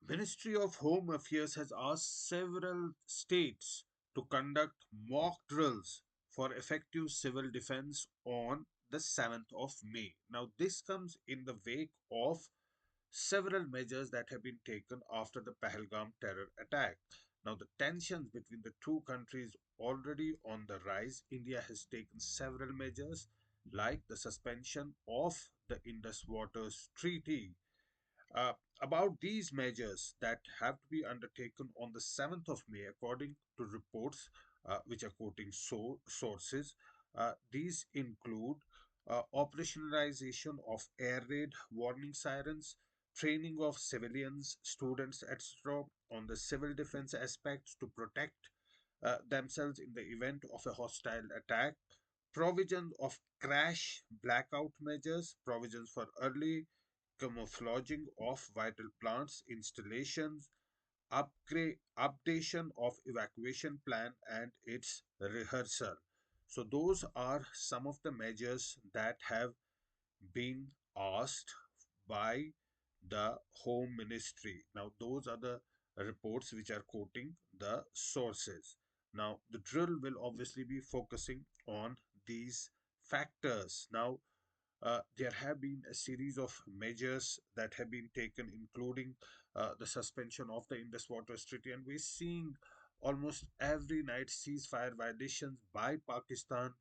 Ministry of Home Affairs has asked several states to conduct mock drills for effective civil defense on the 7th of May. Now, this comes in the wake of several measures that have been taken after the Pahalgam terror attack. Now, the tensions between the two countries already on the rise. India has taken several measures like the suspension of the Indus Waters Treaty. Uh, about these measures that have to be undertaken on the 7th of May, according to reports which are quoting sources, these include operationalization of air raid warning sirens, training of civilians, students, etc., on the civil defense aspects to protect themselves in the event of a hostile attack, provision of crash blackout measures, provisions for early camouflaging of vital plants, installations, updation of evacuation plan and its rehearsal. So those are some of the measures that have been asked by the Home Ministry. Now, those are the reports which are quoting the sources. Now, the drill will obviously be focusing on these factors. Now, there have been a series of measures that have been taken, including the suspension of the Indus Waters Treaty, and we're seeing almost every night ceasefire violations by Pakistan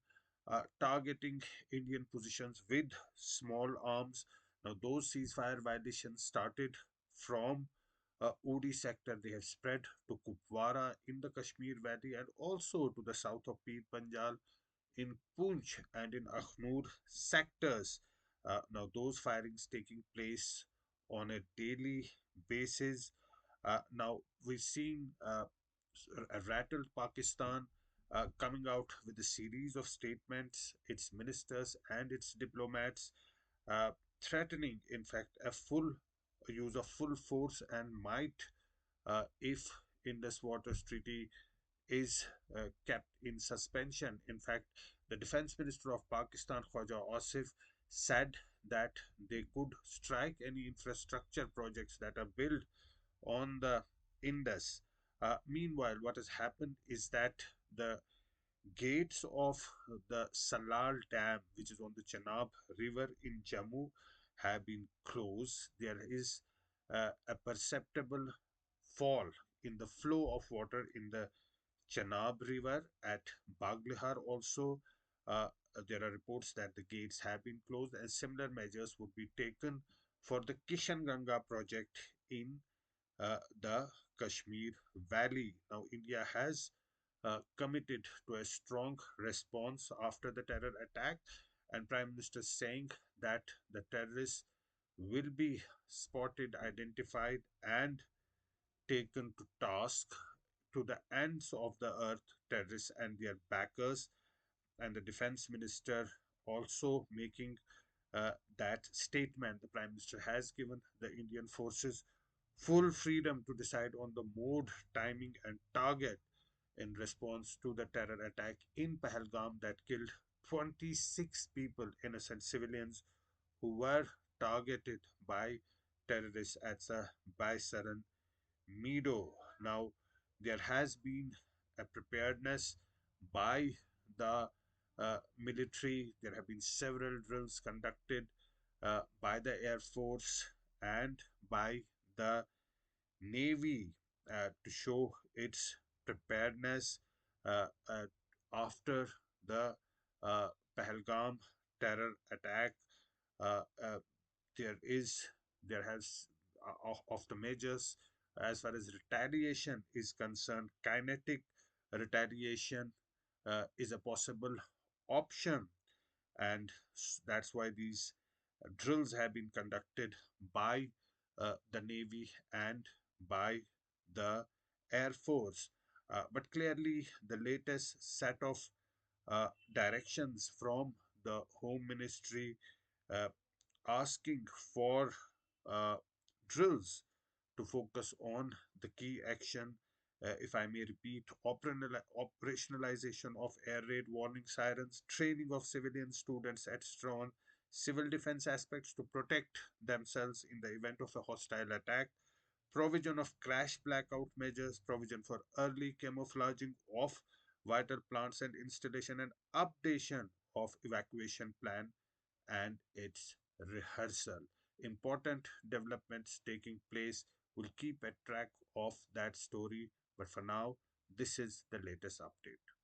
targeting Indian positions with small arms. Now, those ceasefire violations started from Uri sector. They have spread to Kupwara in the Kashmir Valley and also to the south of Pir Panjal in Poonch and in Akhnur sectors. Now, those firings taking place on a daily basis. Now, we've seen a rattled Pakistan coming out with a series of statements, its ministers and its diplomats, uh, threatening, in fact, a full use of full force and might if Indus Waters Treaty is kept in suspension. In fact, the defense minister of Pakistan, Khwaja Asif, said that they could strike any infrastructure projects that are built on the Indus. Meanwhile, what has happened is that the gates of the Salal Dam, which is on the Chenab River in Jammu, have been closed. There is a perceptible fall in the flow of water in the Chenab River at Baglihar also. Uh, there are reports that the gates have been closed and similar measures would be taken for the Kishan Ganga project in the Kashmir Valley. Now, India has committed to a strong response after the terror attack, and Prime Minister saying that the terrorists will be spotted, identified, and taken to task to the ends of the earth, terrorists and their backers, and the defense minister also making that statement. The prime minister has given the Indian forces full freedom to decide on the mode, timing, and target in response to the terror attack in Pahalgam that killed 26 people, innocent civilians, who were targeted by terrorists at the Baisaran Meadow. Now, there has been a preparedness by the military. There have been several drills conducted by the Air Force and by the Navy to show its preparedness uh, after the uh, Pahalgam terror attack. Uh, uh, there is there has of the measures as far as retaliation is concerned. Kinetic retaliation is a possible option, and that's why these drills have been conducted by the Navy and by the Air Force. But clearly, the latest set of directions from the Home Ministry uh, asking for uh, drills to focus on the key action, if I may repeat, operationalization of air raid warning sirens, training of civilian students, etc., on civil defense aspects to protect themselves in the event of a hostile attack, provision of crash blackout measures, provision for early camouflaging of vital plants and installation, and updation of evacuation plan and its rehearsal. Important developments taking place will keep a track of that story, but for now, this is the latest update.